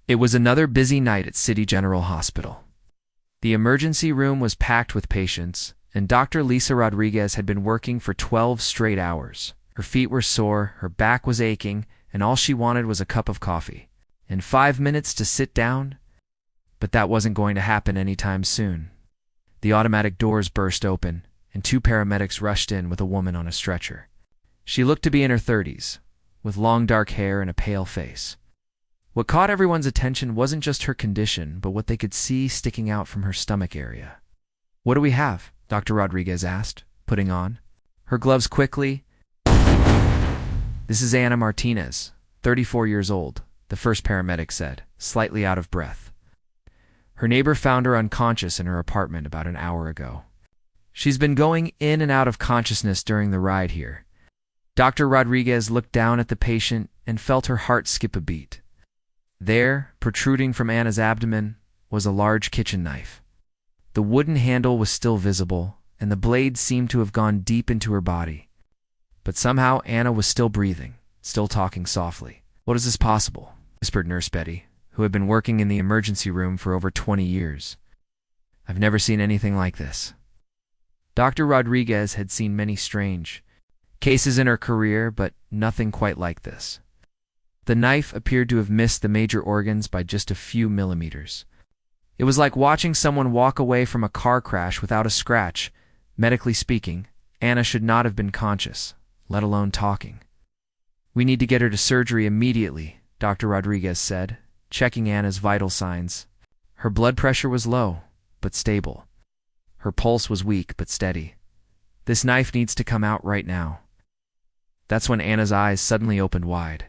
It was another busy night at City General Hospital. The emergency room was packed with patients, and Dr. Lisa Rodriguez had been working for 12 straight hours. Her feet were sore, her back was aching, and all she wanted was a cup of coffee. And 5 minutes to sit down? But that wasn't going to happen anytime soon. The automatic doors burst open, and 2 paramedics rushed in with a woman on a stretcher. She looked to be in her 30s, with long dark hair and a pale face. What caught everyone's attention wasn't just her condition, but what they could see sticking out from her stomach area. "What do we have?" Dr. Rodriguez asked, putting on her gloves quickly. "This is Ana Martinez, 34 years old," the first paramedic said, slightly out of breath. "Her neighbor found her unconscious in her apartment about an hour ago. She's been going in and out of consciousness during the ride here." Dr. Rodriguez looked down at the patient and felt her heart skip a beat. There, protruding from Anna's abdomen, was a large kitchen knife. The wooden handle was still visible, and the blade seemed to have gone deep into her body. But somehow Anna was still breathing, still talking softly. "What is this possible?" whispered Nurse Betty, who had been working in the emergency room for over 20 years. "I've never seen anything like this." Dr. Rodriguez had seen many strange cases in her career, but nothing quite like this. The knife appeared to have missed the major organs by just a few millimeters. It was like watching someone walk away from a car crash without a scratch. Medically speaking, Anna should not have been conscious, let alone talking. "We need to get her to surgery immediately," Dr. Rodriguez said, checking Anna's vital signs. Her blood pressure was low, but stable. Her pulse was weak, but steady. "This knife needs to come out right now." That's when Anna's eyes suddenly opened wide.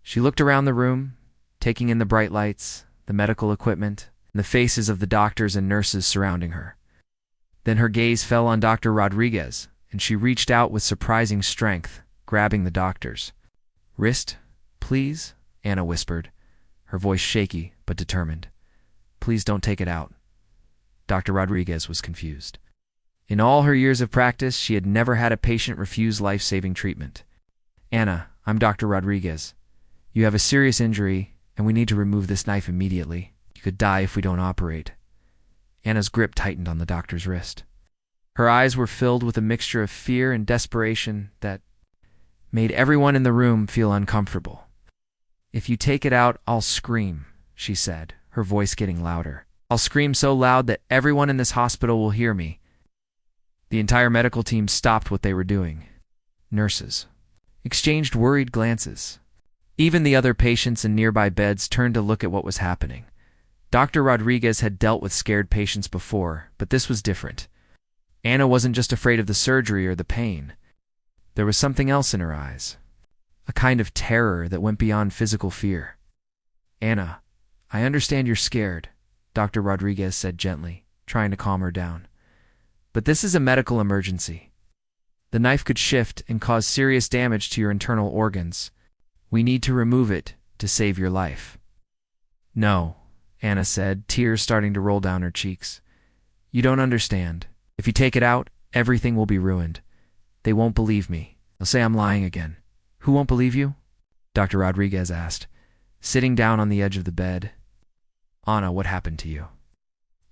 She looked around the room, taking in the bright lights, the medical equipment, and the faces of the doctors and nurses surrounding her. Then her gaze fell on Dr. Rodriguez, and she reached out with surprising strength, grabbing the doctor's wrist. "Please," Anna whispered, her voice shaky but determined. "Please don't take it out." Dr. Rodriguez was confused. In all her years of practice, she had never had a patient refuse life-saving treatment. "Anna, I'm Dr. Rodriguez. You have a serious injury, and we need to remove this knife immediately. You could die if we don't operate." Anna's grip tightened on the doctor's wrist. Her eyes were filled with a mixture of fear and desperation that made everyone in the room feel uncomfortable. "If you take it out, I'll scream," she said, her voice getting louder. "I'll scream so loud that everyone in this hospital will hear me." The entire medical team stopped what they were doing. Nurses exchanged worried glances. Even the other patients in nearby beds turned to look at what was happening. Dr. Rodriguez had dealt with scared patients before, but this was different. Anna wasn't just afraid of the surgery or the pain. There was something else in her eyes, a kind of terror that went beyond physical fear. "Anna, I understand you're scared," Dr. Rodriguez said gently, trying to calm her down. "But this is a medical emergency. The knife could shift and cause serious damage to your internal organs. We need to remove it to save your life." "No," Anna said, tears starting to roll down her cheeks. "You don't understand. If you take it out, everything will be ruined. They won't believe me. They'll say I'm lying again." "Who won't believe you?" Dr. Rodriguez asked, sitting down on the edge of the bed. "Anna, what happened to you?"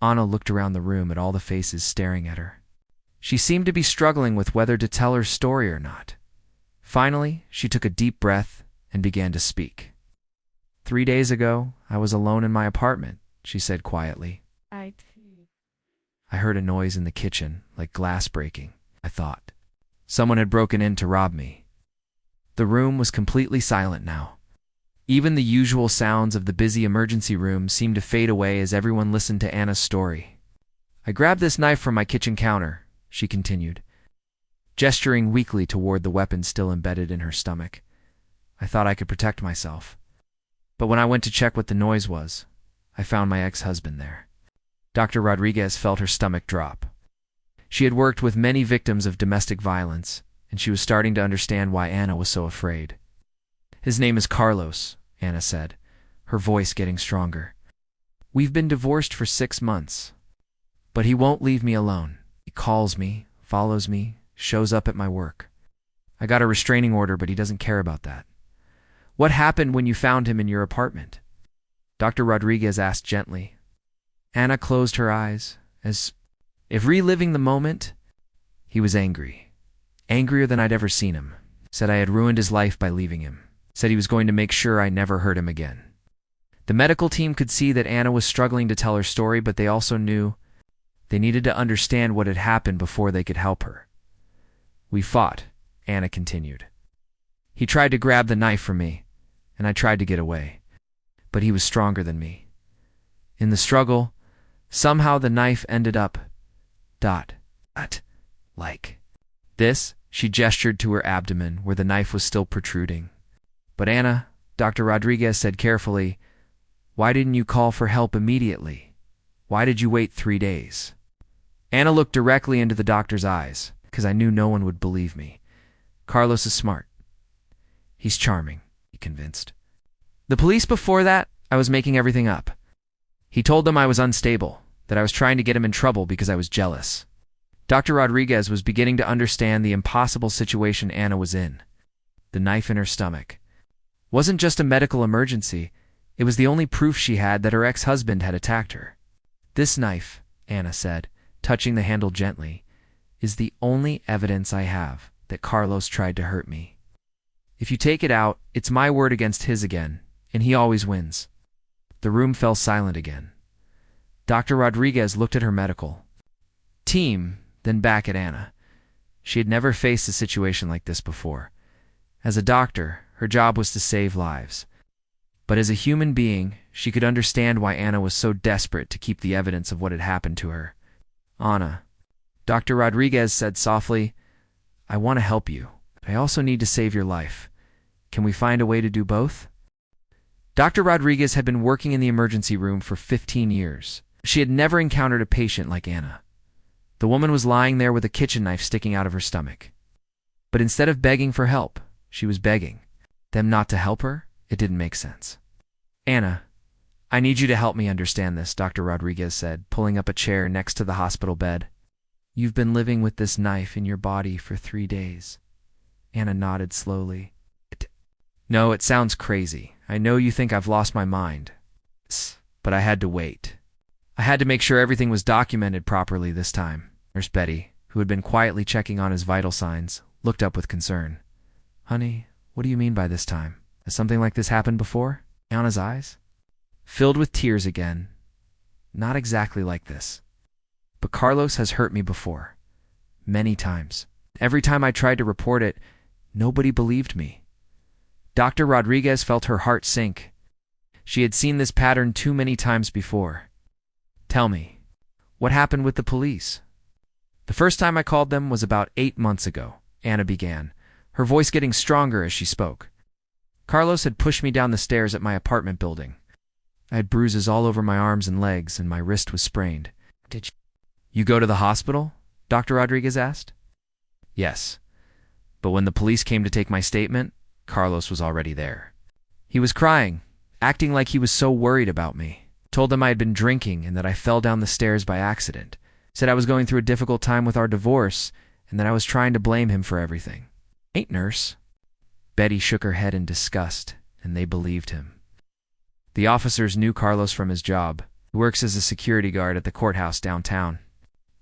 Anna looked around the room at all the faces staring at her. She seemed to be struggling with whether to tell her story or not. Finally, she took a deep breath and began to speak. 3 days ago, I was alone in my apartment," she said quietly. "I heard a noise in the kitchen, like glass breaking. I thought someone had broken in to rob me." The room was completely silent now. Even the usual sounds of the busy emergency room seemed to fade away as everyone listened to Anna's story. "I grabbed this knife from my kitchen counter," she continued, gesturing weakly toward the weapon still embedded in her stomach. "I thought I could protect myself. But when I went to check what the noise was, I found my ex-husband there." Dr. Rodriguez felt her stomach drop. She had worked with many victims of domestic violence, and she was starting to understand why Anna was so afraid. "His name is Carlos," Anna said, her voice getting stronger. "We've been divorced for 6 months. But he won't leave me alone. He calls me, follows me, shows up at my work. I got a restraining order, but he doesn't care about that." "What happened when you found him in your apartment?" Dr. Rodriguez asked gently. Anna closed her eyes, as if reliving the moment. He was angry. Angrier than I'd ever seen him. Said I had ruined his life by leaving him. Said he was going to make sure I never heard him again. The medical team could see that Anna was struggling to tell her story, but they also knew they needed to understand what had happened before they could help her. We fought, Anna continued. He tried to grab the knife from me, and I tried to get away. But he was stronger than me. In the struggle, somehow the knife ended up like this. She gestured to her abdomen, where the knife was still protruding. But Anna, Dr. Rodriguez said carefully, why didn't you call for help immediately? Why did you wait 3 days? Anna looked directly into the doctor's eyes, because I knew no one would believe me. Carlos is smart. He's charming, he convinced. The police before that, I was making everything up. He told them I was unstable, that I was trying to get him in trouble because I was jealous. Dr. Rodriguez was beginning to understand the impossible situation Anna was in. The knife in her stomach wasn't just a medical emergency, it was the only proof she had that her ex-husband had attacked her. This knife, Anna said, touching the handle gently, is the only evidence I have that Carlos tried to hurt me. If you take it out, it's my word against his again, and he always wins. The room fell silent again. Dr. Rodriguez looked at her medical team, then back at Anna. She had never faced a situation like this before. As a doctor, her job was to save lives. But as a human being, she could understand why Anna was so desperate to keep the evidence of what had happened to her. Anna, Dr. Rodriguez said softly, I want to help you, but I also need to save your life. Can we find a way to do both? Dr. Rodriguez had been working in the emergency room for 15 years. She had never encountered a patient like Anna. The woman was lying there with a kitchen knife sticking out of her stomach. But instead of begging for help, she was begging them not to help her. It didn't make sense. Anna, I need you to help me understand this, Dr. Rodriguez said, pulling up a chair next to the hospital bed. You've been living with this knife in your body for 3 days. Anna nodded slowly. No, it sounds crazy. I know you think I've lost my mind. But I had to wait. I had to make sure everything was documented properly this time. Nurse Betty, who had been quietly checking on his vital signs, looked up with concern. Honey, what do you mean by this time? Has something like this happened before? Anna's eyes filled with tears again. Not exactly like this. But Carlos has hurt me before. Many times. Every time I tried to report it, nobody believed me. Dr. Rodriguez felt her heart sink. She had seen this pattern too many times before. Tell me, what happened with the police? The first time I called them was about 8 months ago, Anna began, her voice getting stronger as she spoke. Carlos had pushed me down the stairs at my apartment building. I had bruises all over my arms and legs, and my wrist was sprained. Did you go to the hospital? Dr. Rodriguez asked. Yes, but when the police came to take my statement, Carlos was already there. He was crying, acting like he was so worried about me. Told them I had been drinking and that I fell down the stairs by accident. Said I was going through a difficult time with our divorce and that I was trying to blame him for everything. Ain't nurse. Betty shook her head in disgust, and they believed him. The officers knew Carlos from his job. He works as a security guard at the courthouse downtown.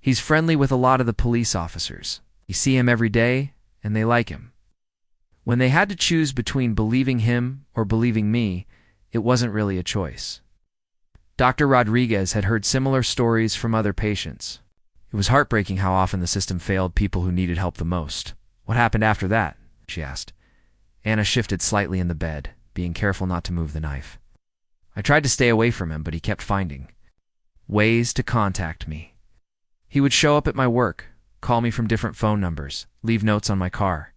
He's friendly with a lot of the police officers. You see him every day, and they like him. When they had to choose between believing him or believing me, it wasn't really a choice. Dr. Rodriguez had heard similar stories from other patients. It was heartbreaking how often the system failed people who needed help the most. What happened after that? She asked. Anna shifted slightly in the bed, being careful not to move the knife. I tried to stay away from him, but he kept finding ways to contact me. He would show up at my work, call me from different phone numbers, leave notes on my car.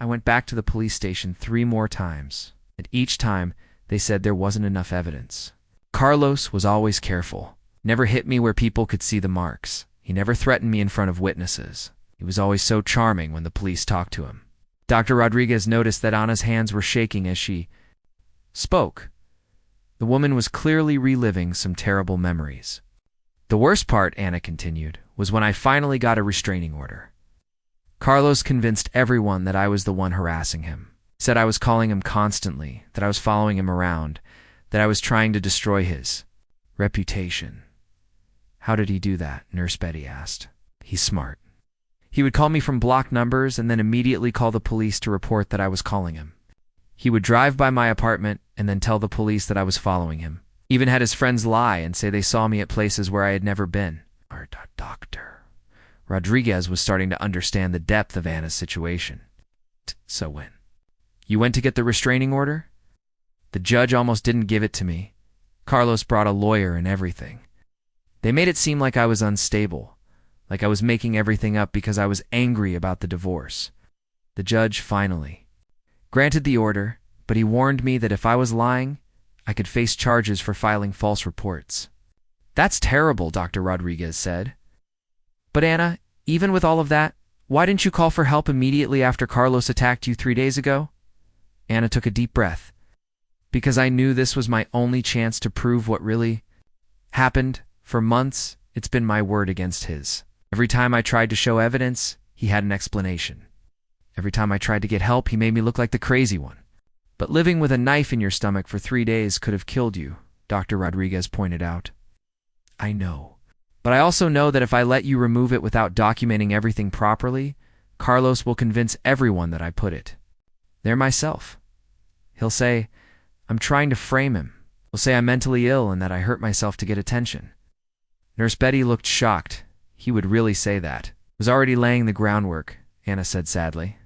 I went back to the police station 3 more times, and each time they said there wasn't enough evidence. Carlos was always careful, never hit me where people could see the marks. He never threatened me in front of witnesses. He was always so charming when the police talked to him. Dr. Rodriguez noticed that Anna's hands were shaking as she spoke. The woman was clearly reliving some terrible memories. The worst part, Anna continued, was when I finally got a restraining order. Carlos convinced everyone that I was the one harassing him. Said I was calling him constantly, that I was following him around, that I was trying to destroy his reputation. How did he do that? Nurse Betty asked. He's smart. He would call me from blocked numbers and then immediately call the police to report that I was calling him. He would drive by my apartment and then tell the police that I was following him. Even had his friends lie and say they saw me at places where I had never been. Our doctor. Rodriguez was starting to understand the depth of Anna's situation. So when you went to get the restraining order? The judge almost didn't give it to me. Carlos brought a lawyer and everything. They made it seem like I was unstable, like I was making everything up because I was angry about the divorce. The judge finally granted the order, but he warned me that if I was lying, I could face charges for filing false reports. That's terrible, Dr. Rodriguez said. But Anna, even with all of that, why didn't you call for help immediately after Carlos attacked you 3 days ago? Anna took a deep breath. Because I knew this was my only chance to prove what really happened. For months, it's been my word against his. Every time I tried to show evidence, he had an explanation. Every time I tried to get help, he made me look like the crazy one. But living with a knife in your stomach for 3 days could have killed you, Dr. Rodriguez pointed out. I know. But I also know that if I let you remove it without documenting everything properly, Carlos will convince everyone that I put it there myself. He'll say, I'm trying to frame him. He'll say I'm mentally ill and that I hurt myself to get attention. Nurse Betty looked shocked. He would really say that. Was already laying the groundwork, Anna said sadly.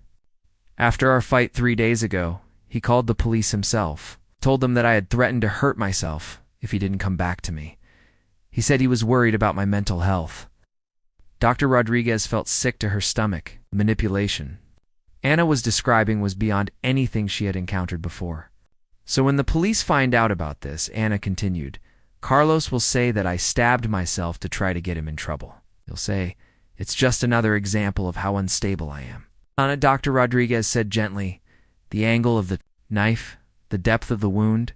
After our fight 3 days ago, he called the police himself, told them that I had threatened to hurt myself if he didn't come back to me. He said he was worried about my mental health. Dr. Rodriguez felt sick to her stomach. Manipulation Anna was describing was beyond anything she had encountered before. So when the police find out about this, Anna continued, Carlos will say that I stabbed myself to try to get him in trouble. He'll say, it's just another example of how unstable I am. Anna, Dr. Rodriguez said gently, the angle of the knife, the depth of the wound.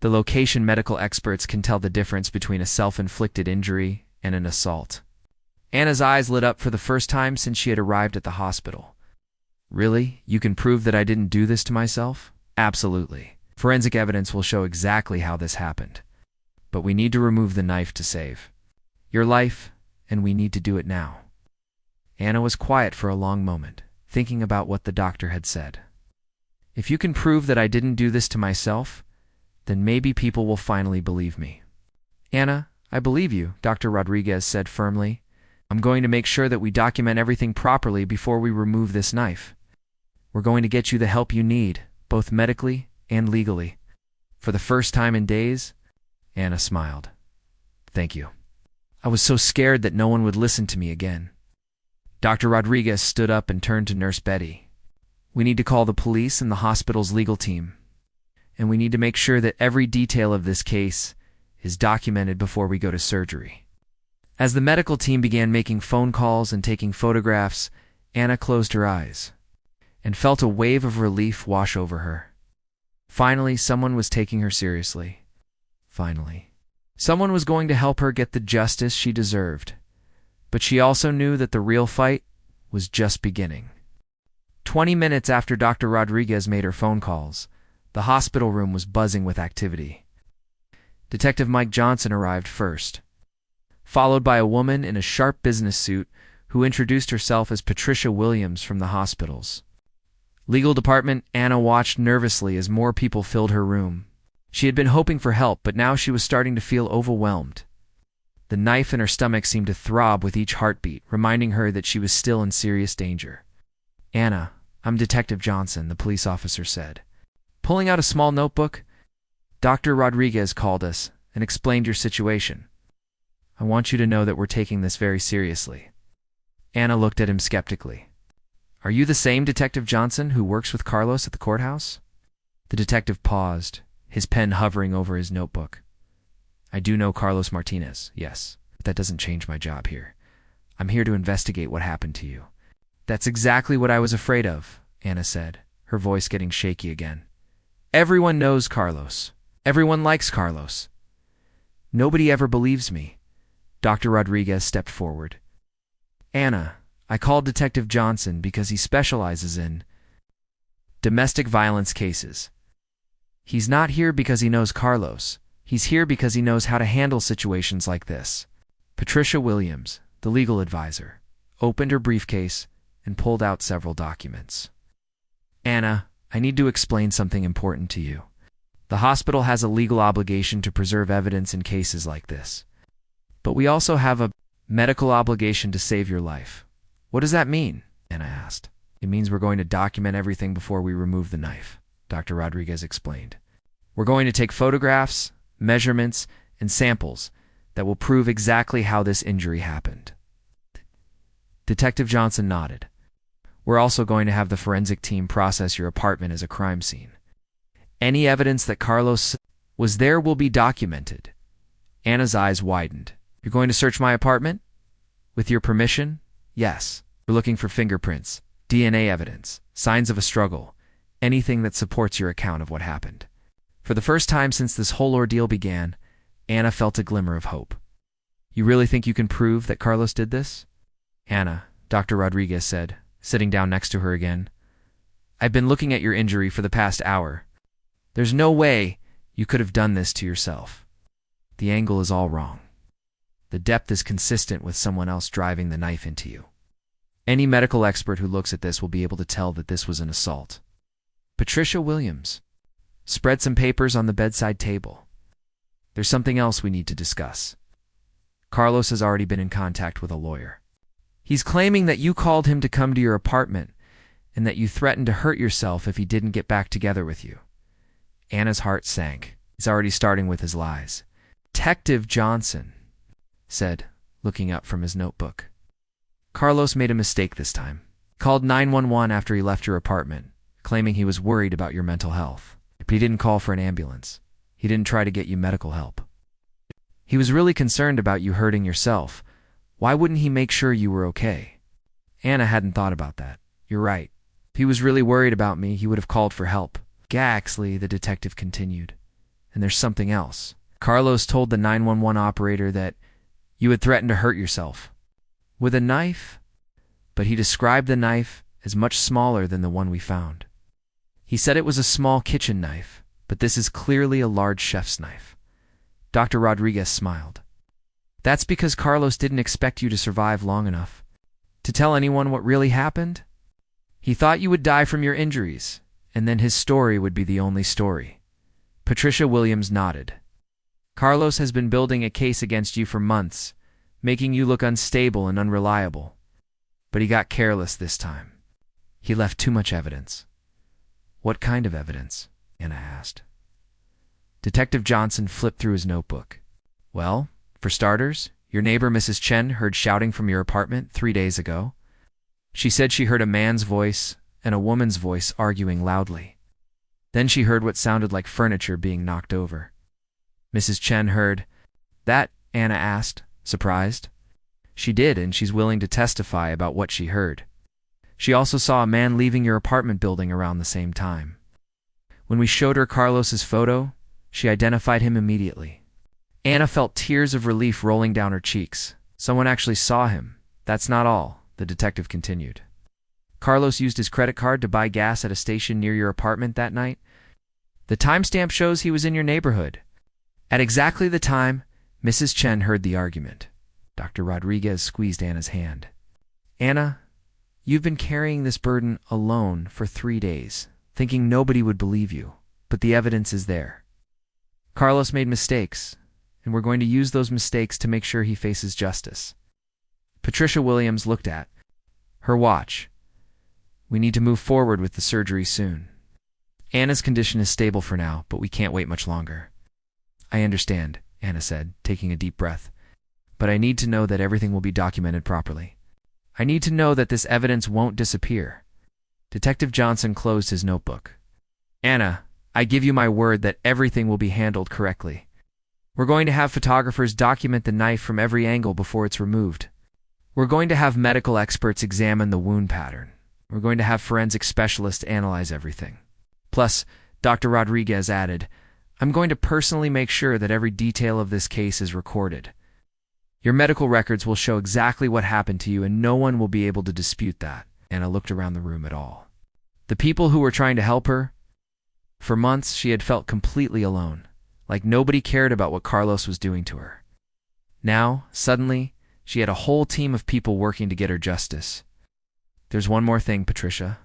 The location medical experts can tell the difference between a self-inflicted injury and an assault. Anna's eyes lit up for the first time since she had arrived at the hospital. Really? You can prove that I didn't do this to myself? Absolutely. Forensic evidence will show exactly how this happened. But we need to remove the knife to save your life, and we need to do it now. Anna was quiet for a long moment, thinking about what the doctor had said. If you can prove that I didn't do this to myself, then maybe people will finally believe me. Anna, I believe you, Dr. Rodriguez said firmly. I'm going to make sure that we document everything properly before we remove this knife. We're going to get you the help you need, both medically and legally. For the first time in days, Anna smiled. Thank you. I was so scared that no one would listen to me again. Dr. Rodriguez stood up and turned to Nurse Betty. We need to call the police and the hospital's legal team. And we need to make sure that every detail of this case is documented before we go to surgery. As the medical team began making phone calls and taking photographs, Anna closed her eyes and felt a wave of relief wash over her. Finally, someone was taking her seriously. Finally. Someone was going to help her get the justice she deserved. But she also knew that the real fight was just beginning. 20 minutes after Dr. Rodriguez made her phone calls, the hospital room was buzzing with activity. Detective Mike Johnson arrived first, followed by a woman in a sharp business suit who introduced herself as Patricia Williams from the hospitals. Legal department, Anna watched nervously as more people filled her room. She had been hoping for help, but now she was starting to feel overwhelmed. The knife in her stomach seemed to throb with each heartbeat, reminding her that she was still in serious danger. Anna, I'm Detective Johnson, the police officer said. Pulling out a small notebook, Dr. Rodriguez called us and explained your situation. I want you to know that we're taking this very seriously. Anna looked at him skeptically. Are you the same Detective Johnson who works with Carlos at the courthouse? The detective paused, his pen hovering over his notebook. I do know Carlos Martinez, yes, but that doesn't change my job here. I'm here to investigate what happened to you. That's exactly what I was afraid of, Anna said, her voice getting shaky again. Everyone knows Carlos. Everyone likes Carlos. Nobody ever believes me. Dr. Rodriguez stepped forward. Anna, I called Detective Johnson because he specializes in domestic violence cases. He's not here because he knows Carlos. He's here because he knows how to handle situations like this. Patricia Williams, the legal advisor, opened her briefcase and pulled out several documents. Anna, I need to explain something important to you. The hospital has a legal obligation to preserve evidence in cases like this. But we also have a medical obligation to save your life. What does that mean? Anna asked. It means we're going to document everything before we remove the knife, Dr. Rodriguez explained. We're going to take photographs, measurements, and samples that will prove exactly how this injury happened. Detective Johnson nodded. We're also going to have the forensic team process your apartment as a crime scene. Any evidence that Carlos was there will be documented. Anna's eyes widened. You're going to search my apartment? With your permission? Yes. We're looking for fingerprints, DNA evidence, signs of a struggle, anything that supports your account of what happened. For the first time since this whole ordeal began, Anna felt a glimmer of hope. You really think you can prove that Carlos did this? Anna, Dr. Rodriguez said, sitting down next to her again. I've been looking at your injury for the past hour. There's no way you could have done this to yourself. The angle is all wrong. The depth is consistent with someone else driving the knife into you. Any medical expert who looks at this will be able to tell that this was an assault. Patricia Williams spread some papers on the bedside table. There's something else we need to discuss. Carlos has already been in contact with a lawyer. He's claiming that you called him to come to your apartment and that you threatened to hurt yourself if he didn't get back together with you. Anna's heart sank. He's already starting with his lies. Detective Johnson said, looking up from his notebook. Carlos made a mistake this time. He called 911 after he left your apartment, claiming he was worried about your mental health. But he didn't call for an ambulance. He didn't try to get you medical help. He was really concerned about you hurting yourself. Why wouldn't he make sure you were okay? Anna hadn't thought about that. You're right. If he was really worried about me, he would have called for help. Gaxley, the detective continued. And there's something else. Carlos told the 911 operator that you had threatened to hurt yourself. With a knife? But he described the knife as much smaller than the one we found. He said it was a small kitchen knife, but this is clearly a large chef's knife. Dr. Rodriguez smiled. That's because Carlos didn't expect you to survive long enough to tell anyone what really happened. He thought you would die from your injuries, and then his story would be the only story. Patricia Williams nodded. Carlos has been building a case against you for months, making you look unstable and unreliable. But he got careless this time. He left too much evidence. What kind of evidence? Anna asked. Detective Johnson flipped through his notebook. Well, for starters, your neighbor Mrs. Chen heard shouting from your apartment 3 days ago. She said she heard a man's voice and a woman's voice arguing loudly. Then she heard what sounded like furniture being knocked over. Mrs. Chen heard that, Anna asked, surprised. She did, and she's willing to testify about what she heard. She also saw a man leaving your apartment building around the same time. When we showed her Carlos's photo, she identified him immediately. Anna felt tears of relief rolling down her cheeks. Someone actually saw him. That's not all, the detective continued. Carlos used his credit card to buy gas at a station near your apartment that night. The timestamp shows he was in your neighborhood. At exactly the time, Mrs. Chen heard the argument. Dr. Rodriguez squeezed Anna's hand. Anna, you've been carrying this burden alone for 3 days, thinking nobody would believe you, but the evidence is there. Carlos made mistakes, and we're going to use those mistakes to make sure he faces justice. Patricia Williams looked at her watch. We need to move forward with the surgery soon. Anna's condition is stable for now, but we can't wait much longer. I understand, Anna said, taking a deep breath. But I need to know that everything will be documented properly. I need to know that this evidence won't disappear. Detective Johnson closed his notebook. Anna, I give you my word that everything will be handled correctly. We're going to have photographers document the knife from every angle before it's removed. We're going to have medical experts examine the wound pattern. We're going to have forensic specialists analyze everything. Plus, Dr. Rodriguez added, I'm going to personally make sure that every detail of this case is recorded. Your medical records will show exactly what happened to you, and no one will be able to dispute that. Anna looked around the room at all. The people who were trying to help her, For months, she had felt completely alone, like nobody cared about what Carlos was doing to her. Now, suddenly, she had a whole team of people working to get her justice. "There's one more thing, Patricia,"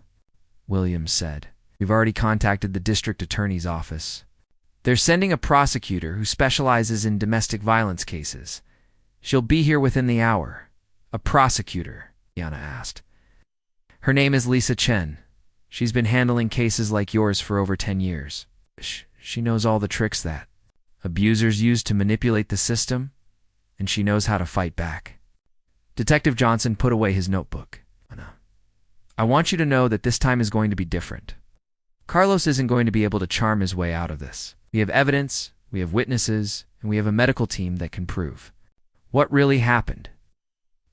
Williams said. "We've already contacted the district attorney's office. They're sending a prosecutor who specializes in domestic violence cases. She'll be here within the hour." "A prosecutor?" Yana asked. "Her name is Lisa Chen. She's been handling cases like yours for over 10 years. She knows all the tricks that abusers use to manipulate the system, and she knows how to fight back." Detective Johnson put away his notebook. "I want you to know that this time is going to be different. Carlos isn't going to be able to charm his way out of this. We have evidence, we have witnesses, and we have a medical team that can prove what really happened."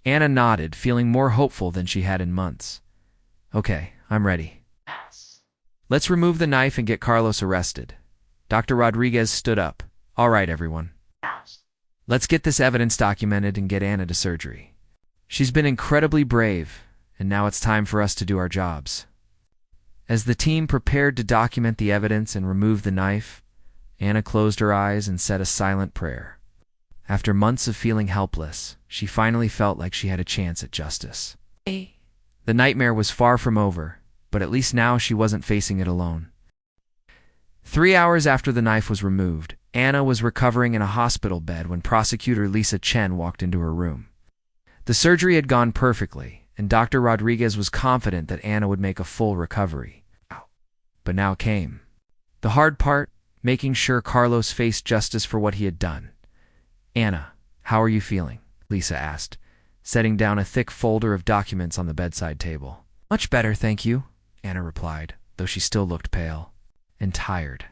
Anna nodded, feeling more hopeful than she had in months. "Okay, I'm ready. Let's remove the knife and get Carlos arrested." Dr. Rodriguez stood up. "All right, everyone. Let's get this evidence documented and get Anna to surgery. She's been incredibly brave, and now it's time for us to do our jobs." As the team prepared to document the evidence and remove the knife, Anna closed her eyes and said a silent prayer. After months of feeling helpless, she finally felt like she had a chance at justice. The nightmare was far from over, but at least now she wasn't facing it alone. 3 hours after the knife was removed, Anna was recovering in a hospital bed when prosecutor Lisa Chen walked into her room. The surgery had gone perfectly, and Dr. Rodriguez was confident that Anna would make a full recovery. But now came the hard part, making sure Carlos faced justice for what he had done. "Anna, how are you feeling?" Lisa asked, setting down a thick folder of documents on the bedside table. "Much better, thank you," Anna replied, though she still looked pale and tired.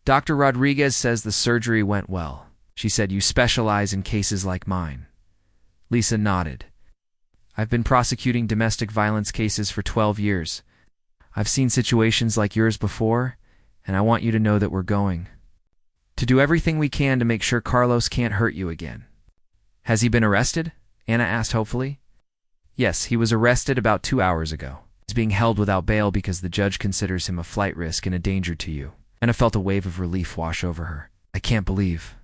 "Dr. Rodriguez says the surgery went well. She said you specialize in cases like mine." Lisa nodded. "I've been prosecuting domestic violence cases for 12 years. I've seen situations like yours before, and I want you to know that we're going to do everything we can to make sure Carlos can't hurt you again." "Has he been arrested?" Anna asked hopefully. "Yes, he was arrested about 2 hours ago. He's being held without bail because the judge considers him a flight risk and a danger to you." Anna felt a wave of relief wash over her. "I can't believe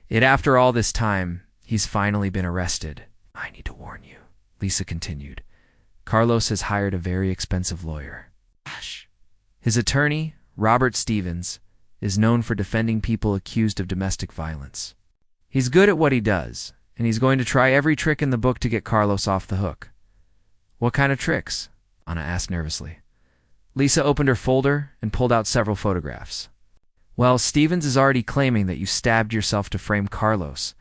it. After all this time, he's finally been arrested." "I need to warn you," Lisa continued. "Carlos has hired a very expensive lawyer. His attorney, Robert Stevens, is known for defending people accused of domestic violence. He's good at what he does, and he's going to try every trick in the book to get Carlos off the hook." "What kind of tricks?" Anna asked nervously. Lisa opened her folder and pulled out several photographs. "Well, Stevens is already claiming that you stabbed yourself to frame Carlos.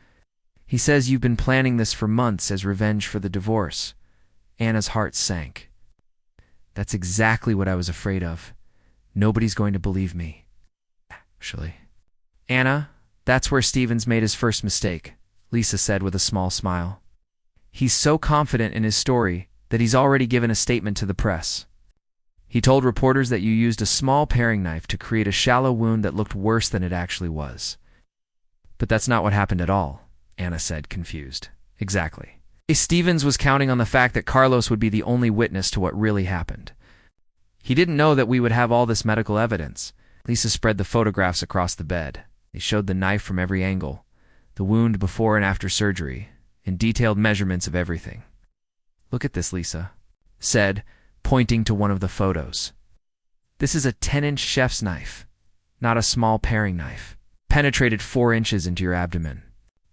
He says you've been planning this for months as revenge for the divorce." Anna's heart sank. "That's exactly what I was afraid of. Nobody's going to believe me." "Actually, Anna, that's where Stevens made his first mistake," Lisa said with a small smile. "He's so confident in his story that he's already given a statement to the press. He told reporters that you used a small paring knife to create a shallow wound that looked worse than it actually was." "But that's not what happened at all," Anna said, confused. "Exactly. Stevens was counting on the fact that Carlos would be the only witness to what really happened. He didn't know that we would have all this medical evidence." Lisa spread the photographs across the bed. They showed the knife from every angle, the wound before and after surgery, and detailed measurements of everything. "Look at this," Lisa said, pointing to one of the photos. "This is a 10-inch chef's knife, not a small paring knife. Penetrated 4 inches into your abdomen.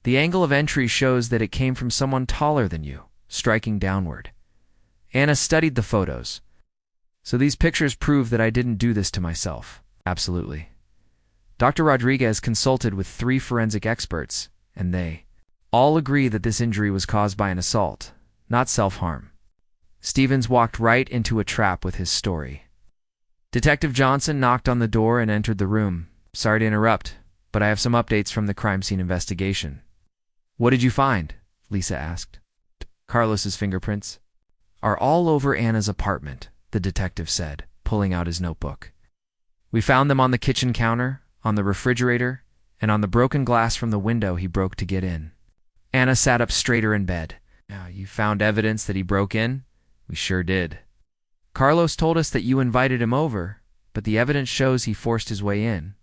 The angle of entry shows that it came from someone taller than you, striking downward." Anna studied the photos. "So these pictures prove that I didn't do this to myself." "Absolutely. Dr. Rodriguez consulted with 3 forensic experts, and they all agree that this injury was caused by an assault, not self-harm." Stevens walked right into a trap with his story. Detective Johnson knocked on the door and entered the room. "Sorry to interrupt, but I have some updates from the crime scene investigation." "What did you find?" Lisa asked. "Carlos's fingerprints are all over Anna's apartment," the detective said, pulling out his notebook. "We found them on the kitchen counter, on the refrigerator, and on the broken glass from the window he broke to get in." Anna sat up straighter in bed. "Now, you found evidence that he broke in?" "We sure did. Carlos told us that you invited him over, but the evidence shows he forced his way in.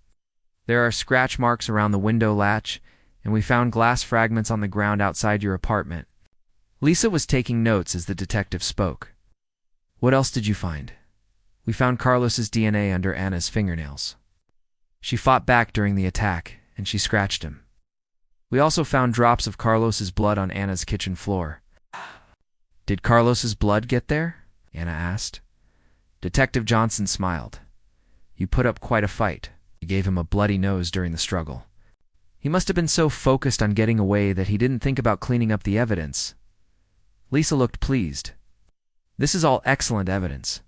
There are scratch marks around the window latch, and we found glass fragments on the ground outside your apartment. Lisa was taking notes as the detective spoke. What else did you find? We found Carlos's DNA under Anna's fingernails. She fought back during the attack, and she scratched him. We also found drops of Carlos's blood on Anna's kitchen floor. Did Carlos's blood get there? Anna asked. Detective Johnson smiled. You put up quite a fight. You gave him a bloody nose during the struggle. He must have been so focused on getting away that he didn't think about cleaning up the evidence. Lisa looked pleased. This is all excellent evidence.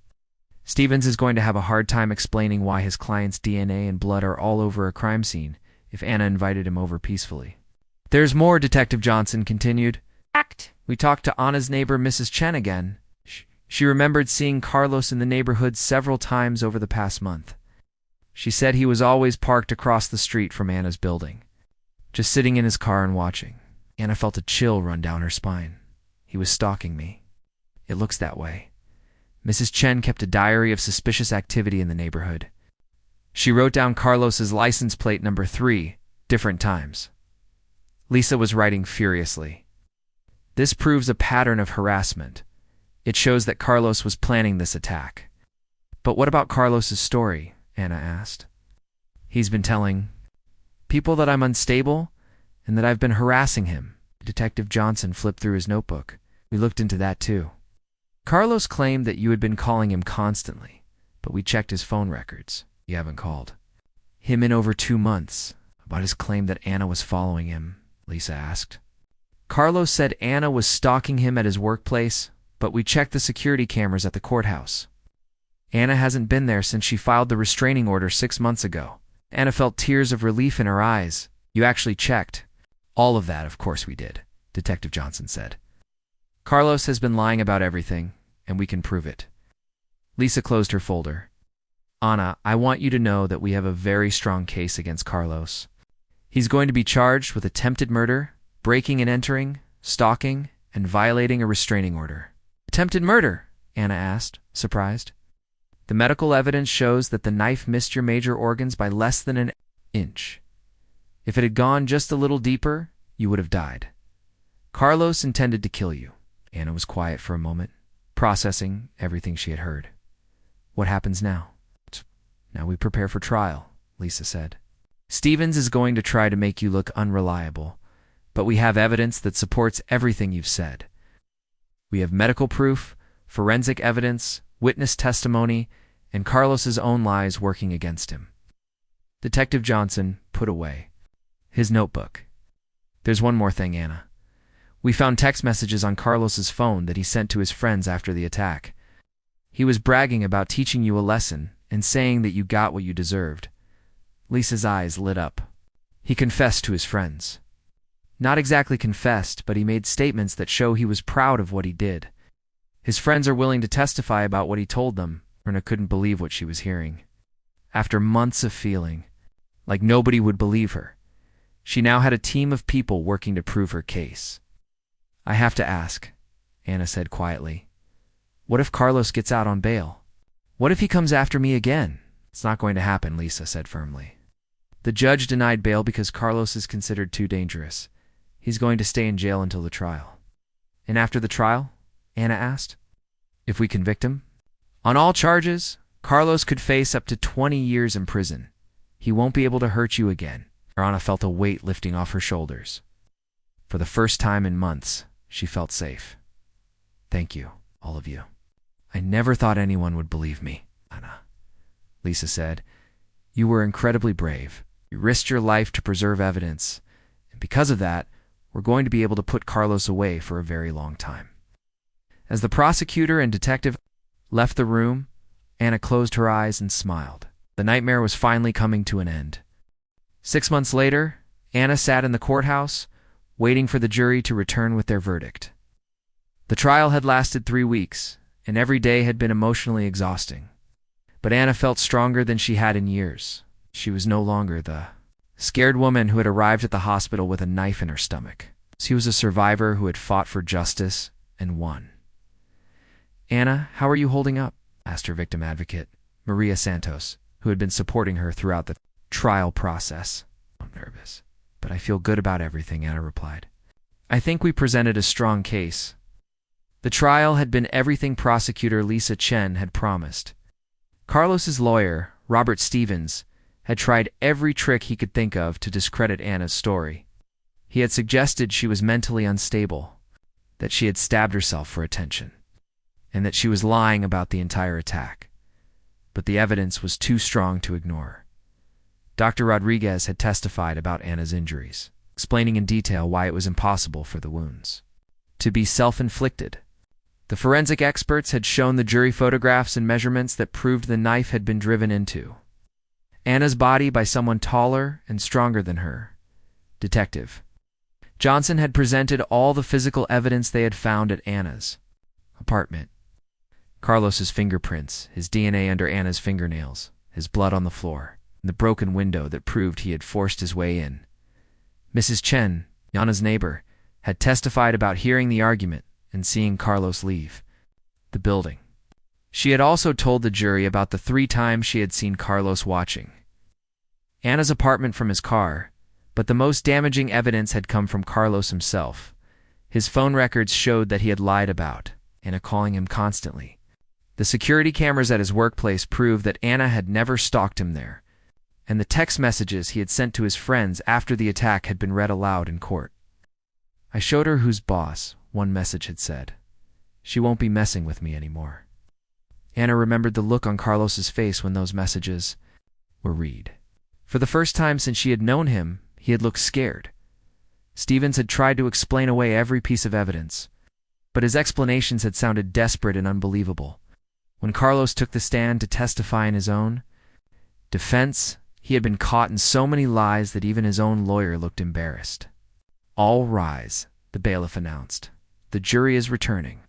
Stevens is going to have a hard time explaining why his client's DNA and blood are all over a crime scene if Anna invited him over peacefully. There's more, Detective Johnson continued. We talked to Anna's neighbor, Mrs. Chen, again. She remembered seeing Carlos in the neighborhood several times over the past month. She said he was always parked across the street from Anna's building, just sitting in his car and watching. Anna felt a chill run down her spine. He was stalking me. It looks that way. Mrs. Chen kept a diary of suspicious activity in the neighborhood. She wrote down Carlos's license plate number 3 different times. Lisa was writing furiously. This proves a pattern of harassment. It shows that Carlos was planning this attack. But what about Carlos's story? Anna asked. He's been telling people that I'm unstable and that I've been harassing him. Detective Johnson flipped through his notebook. We looked into that too. Carlos claimed that you had been calling him constantly, but we checked his phone records. You haven't called him in over 2 months. About his claim that Anna was following him, Lisa asked. Carlos said Anna was stalking him at his workplace, but we checked the security cameras at the courthouse. Anna hasn't been there since she filed the restraining order 6 months ago. Anna felt tears of relief in her eyes. You actually checked. All of that, of course we did, Detective Johnson said. Carlos has been lying about everything, and we can prove it. Lisa closed her folder. Anna, I want you to know that we have a very strong case against Carlos. He's going to be charged with attempted murder, breaking and entering, stalking, and violating a restraining order. Attempted murder? Anna asked, surprised. The medical evidence shows that the knife missed your major organs by less than an inch. If it had gone just a little deeper, you would have died. Carlos intended to kill you. Anna was quiet for a moment, processing everything she had heard. What happens now? Now we prepare for trial, Lisa said. Stevens is going to try to make you look unreliable, but we have evidence that supports everything you've said. We have medical proof, forensic evidence, witness testimony, and Carlos's own lies working against him. Detective Johnson put away his notebook. There's one more thing, Anna. We found text messages on Carlos's phone that he sent to his friends after the attack. He was bragging about teaching you a lesson and saying that you got what you deserved. Lisa's eyes lit up. He confessed to his friends. Not exactly confessed, but he made statements that show he was proud of what he did. His friends are willing to testify about what he told them. Erna couldn't believe what she was hearing. After months of feeling like nobody would believe her, she now had a team of people working to prove her case. I have to ask, Anna said quietly. What if Carlos gets out on bail? What if he comes after me again? It's not going to happen, Lisa said firmly. The judge denied bail because Carlos is considered too dangerous. He's going to stay in jail until the trial. And after the trial? Anna asked. If we convict him? On all charges, Carlos could face up to 20 years in prison. He won't be able to hurt you again. Anna felt a weight lifting off her shoulders. For the first time in months, she felt safe. Thank you, all of you. I never thought anyone would believe me, Anna, Lisa said. You were incredibly brave. You risked your life to preserve evidence. And because of that, we're going to be able to put Carlos away for a very long time. As the prosecutor and detective left the room, Anna closed her eyes and smiled. The nightmare was finally coming to an end. 6 months later, Anna sat in the courthouse, waiting for the jury to return with their verdict. The trial had lasted 3 weeks, and every day had been emotionally exhausting. But Anna felt stronger than she had in years. She was no longer the scared woman who had arrived at the hospital with a knife in her stomach. She was a survivor who had fought for justice and won. Anna, how are you holding up? Asked her victim advocate, Maria Santos, who had been supporting her throughout the trial process. "I'm nervous, but I feel good about everything," Anna replied. "I think we presented a strong case." The trial had been everything prosecutor Lisa Chen had promised. Carlos's lawyer, Robert Stevens, had tried every trick he could think of to discredit Anna's story. He had suggested she was mentally unstable, that she had stabbed herself for attention, and that she was lying about the entire attack. But the evidence was too strong to ignore. Dr. Rodriguez had testified about Anna's injuries, explaining in detail why it was impossible for the wounds to be self-inflicted. The forensic experts had shown the jury photographs and measurements that proved the knife had been driven into Anna's body by someone taller and stronger than her. Detective Johnson had presented all the physical evidence they had found at Anna's apartment. Carlos's fingerprints, his DNA under Anna's fingernails, his blood on the floor, and the broken window that proved he had forced his way in. Mrs. Chen, Anna's neighbor, had testified about hearing the argument and seeing Carlos leave the building. She had also told the jury about the 3 times she had seen Carlos watching Anna's apartment from his car, but the most damaging evidence had come from Carlos himself. His phone records showed that he had lied about Anna calling him constantly. The security cameras at his workplace proved that Anna had never stalked him there, and the text messages he had sent to his friends after the attack had been read aloud in court. "I showed her who's boss," one message had said. "She won't be messing with me anymore." Anna remembered the look on Carlos's face when those messages were read. For the first time since she had known him, he had looked scared. Stevens had tried to explain away every piece of evidence, but his explanations had sounded desperate and unbelievable. When Carlos took the stand to testify in his own defense, he had been caught in so many lies that even his own lawyer looked embarrassed. "All rise," the bailiff announced. "The jury is returning."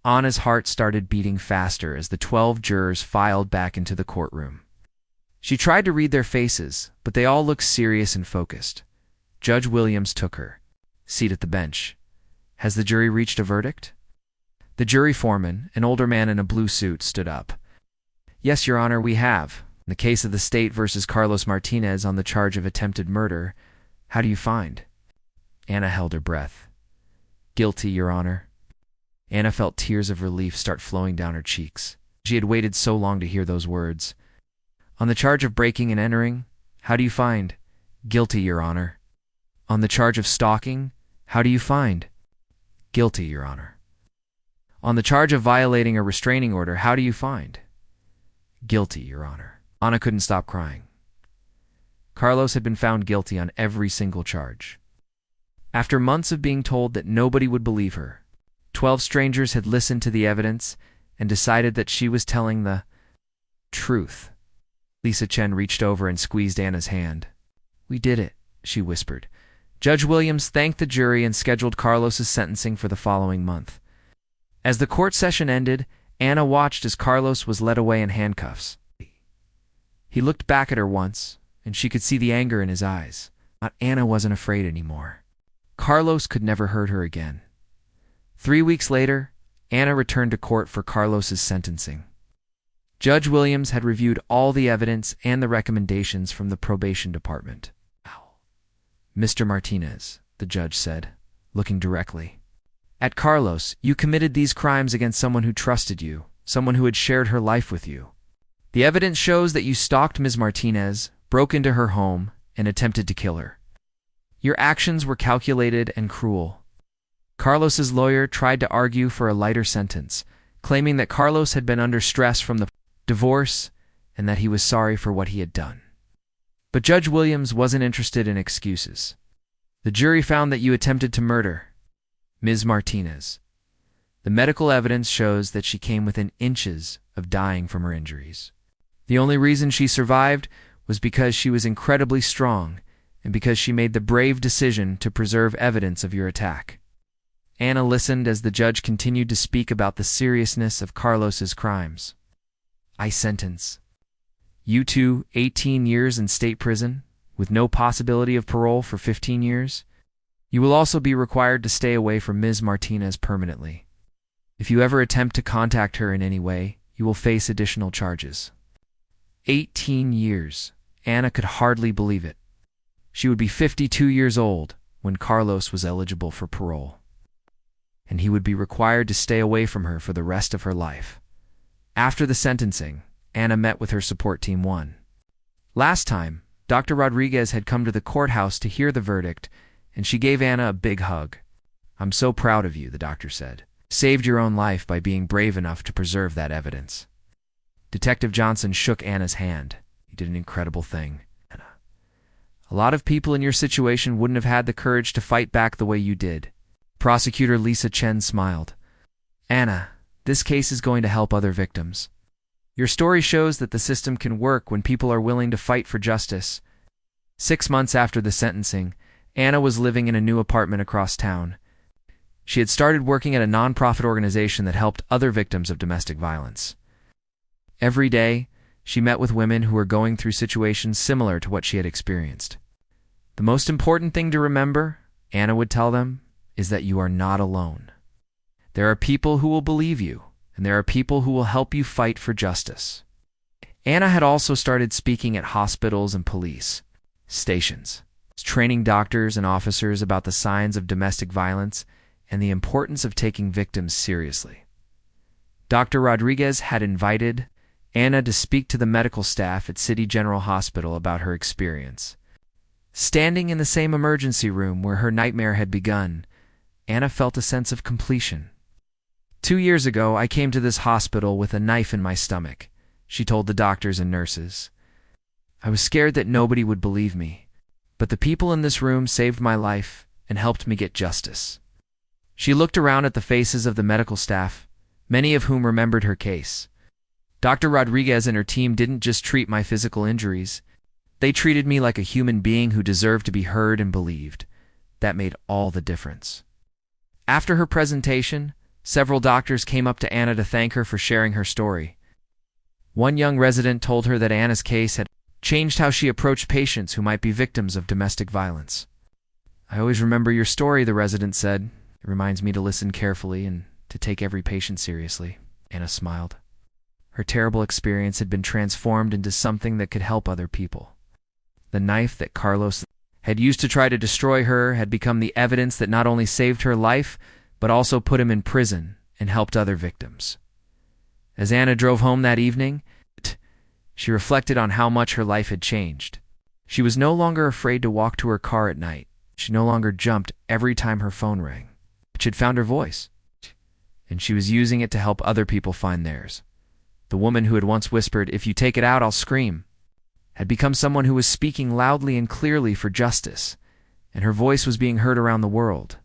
Anna's heart started beating faster as the 12 jurors filed back into the courtroom. She tried to read their faces, but they all looked serious and focused. Judge Williams took her seat at the bench. "Has the jury reached a verdict?" The jury foreman, an older man in a blue suit, stood up. "Yes, Your Honor, we have. In the case of the state versus Carlos Martinez on the charge of attempted murder, how do you find?" Anna held her breath. "Guilty, Your Honor." Anna felt tears of relief start flowing down her cheeks. She had waited so long to hear those words. "On the charge of breaking and entering, how do you find?" "Guilty, Your Honor." "On the charge of stalking, how do you find?" "Guilty, Your Honor." "On the charge of violating a restraining order, how do you find?" "Guilty, Your Honor." Anna couldn't stop crying. Carlos had been found guilty on every single charge. After months of being told that nobody would believe her, 12 strangers had listened to the evidence and decided that she was telling the truth. Lisa Chen reached over and squeezed Anna's hand. "We did it," she whispered. Judge Williams thanked the jury and scheduled Carlos's sentencing for the following month. As the court session ended, Anna watched as Carlos was led away in handcuffs. He looked back at her once, and she could see the anger in his eyes. But Anna wasn't afraid anymore. Carlos could never hurt her again. 3 weeks later, Anna returned to court for Carlos's sentencing. Judge Williams had reviewed all the evidence and the recommendations from the probation department. "Mr. Martinez," the judge said, looking directly at Carlos, "you committed these crimes against someone who trusted you, someone who had shared her life with you. The evidence shows that you stalked Ms. Martinez, broke into her home, and attempted to kill her. Your actions were calculated and cruel." Carlos's lawyer tried to argue for a lighter sentence, claiming that Carlos had been under stress from the divorce and that he was sorry for what he had done. But Judge Williams wasn't interested in excuses. "The jury found that you attempted to murder Ms. Martinez. The medical evidence shows that she came within inches of dying from her injuries. The only reason she survived was because she was incredibly strong and because she made the brave decision to preserve evidence of your attack." Anna listened as the judge continued to speak about the seriousness of Carlos's crimes. "I sentence you to 18 years in state prison, with no possibility of parole for 15 years. You will also be required to stay away from Ms. Martinez permanently. If you ever attempt to contact her in any way, you will face additional charges." 18 years. Anna could hardly believe it. She would be 52 years old when Carlos was eligible for parole, and he would be required to stay away from her for the rest of her life. After the sentencing, Anna met with her support team. Last time, Dr. Rodriguez had come to the courthouse to hear the verdict, and she gave Anna a big hug. "I'm so proud of you," the doctor said. "Saved your own life by being brave enough to preserve that evidence." Detective Johnson shook Anna's hand. "You did an incredible thing, Anna. A lot of people in your situation wouldn't have had the courage to fight back the way you did." Prosecutor Lisa Chen smiled. "Anna, this case is going to help other victims. Your story shows that the system can work when people are willing to fight for justice." 6 months after the sentencing, Anna was living in a new apartment across town. She had started working at a nonprofit organization that helped other victims of domestic violence. Every day, she met with women who were going through situations similar to what she had experienced. "The most important thing to remember," Anna would tell them, "is that you are not alone. There are people who will believe you, and there are people who will help you fight for justice." Anna had also started speaking at hospitals and police stations, training doctors and officers about the signs of domestic violence and the importance of taking victims seriously. Dr. Rodriguez had invited Anna to speak to the medical staff at City General Hospital about her experience. Standing in the same emergency room where her nightmare had begun, Anna felt a sense of completion. "2 years ago, I came to this hospital with a knife in my stomach," she told the doctors and nurses. "I was scared that nobody would believe me, but the people in this room saved my life and helped me get justice." She looked around at the faces of the medical staff, many of whom remembered her case. "Dr. Rodriguez and her team didn't just treat my physical injuries. They treated me like a human being who deserved to be heard and believed. That made all the difference." After her presentation, several doctors came up to Anna to thank her for sharing her story. One young resident told her that Anna's case had changed how she approached patients who might be victims of domestic violence. "I always remember your story," the resident said. "It reminds me to listen carefully and to take every patient seriously." Anna smiled. Her terrible experience had been transformed into something that could help other people. The knife that Carlos had used to try to destroy her had become the evidence that not only saved her life, but also put him in prison and helped other victims. As Anna drove home that evening, she reflected on how much her life had changed. She was no longer afraid to walk to her car at night. She no longer jumped every time her phone rang. She had found her voice, and she was using it to help other people find theirs. The woman who had once whispered, "If you take it out, I'll scream," had become someone who was speaking loudly and clearly for justice, and her voice was being heard around the world.